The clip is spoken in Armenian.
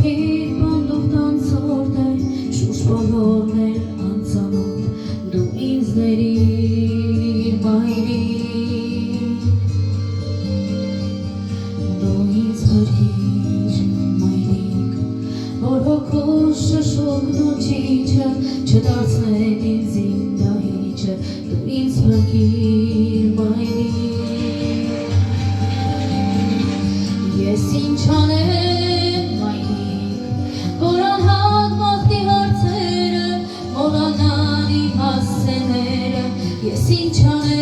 Ոտքիր բանդով տանցորդ է, շուշ բոլորն էր անծանոթ, դու ինձ ներիր մայրիկ, դու ինձ հրկիր մայրիկ, որ հոգուս շշուկն ու ճիչը չդարձնեն ինձ իմ դահիճը, դու ինձ հրկիր մայրիկ, ես ինչ անեմ մայրիկ, որ անհատ մաղթի հարցերը, մոռանան իմ հասցեները, ես ինչ անեմ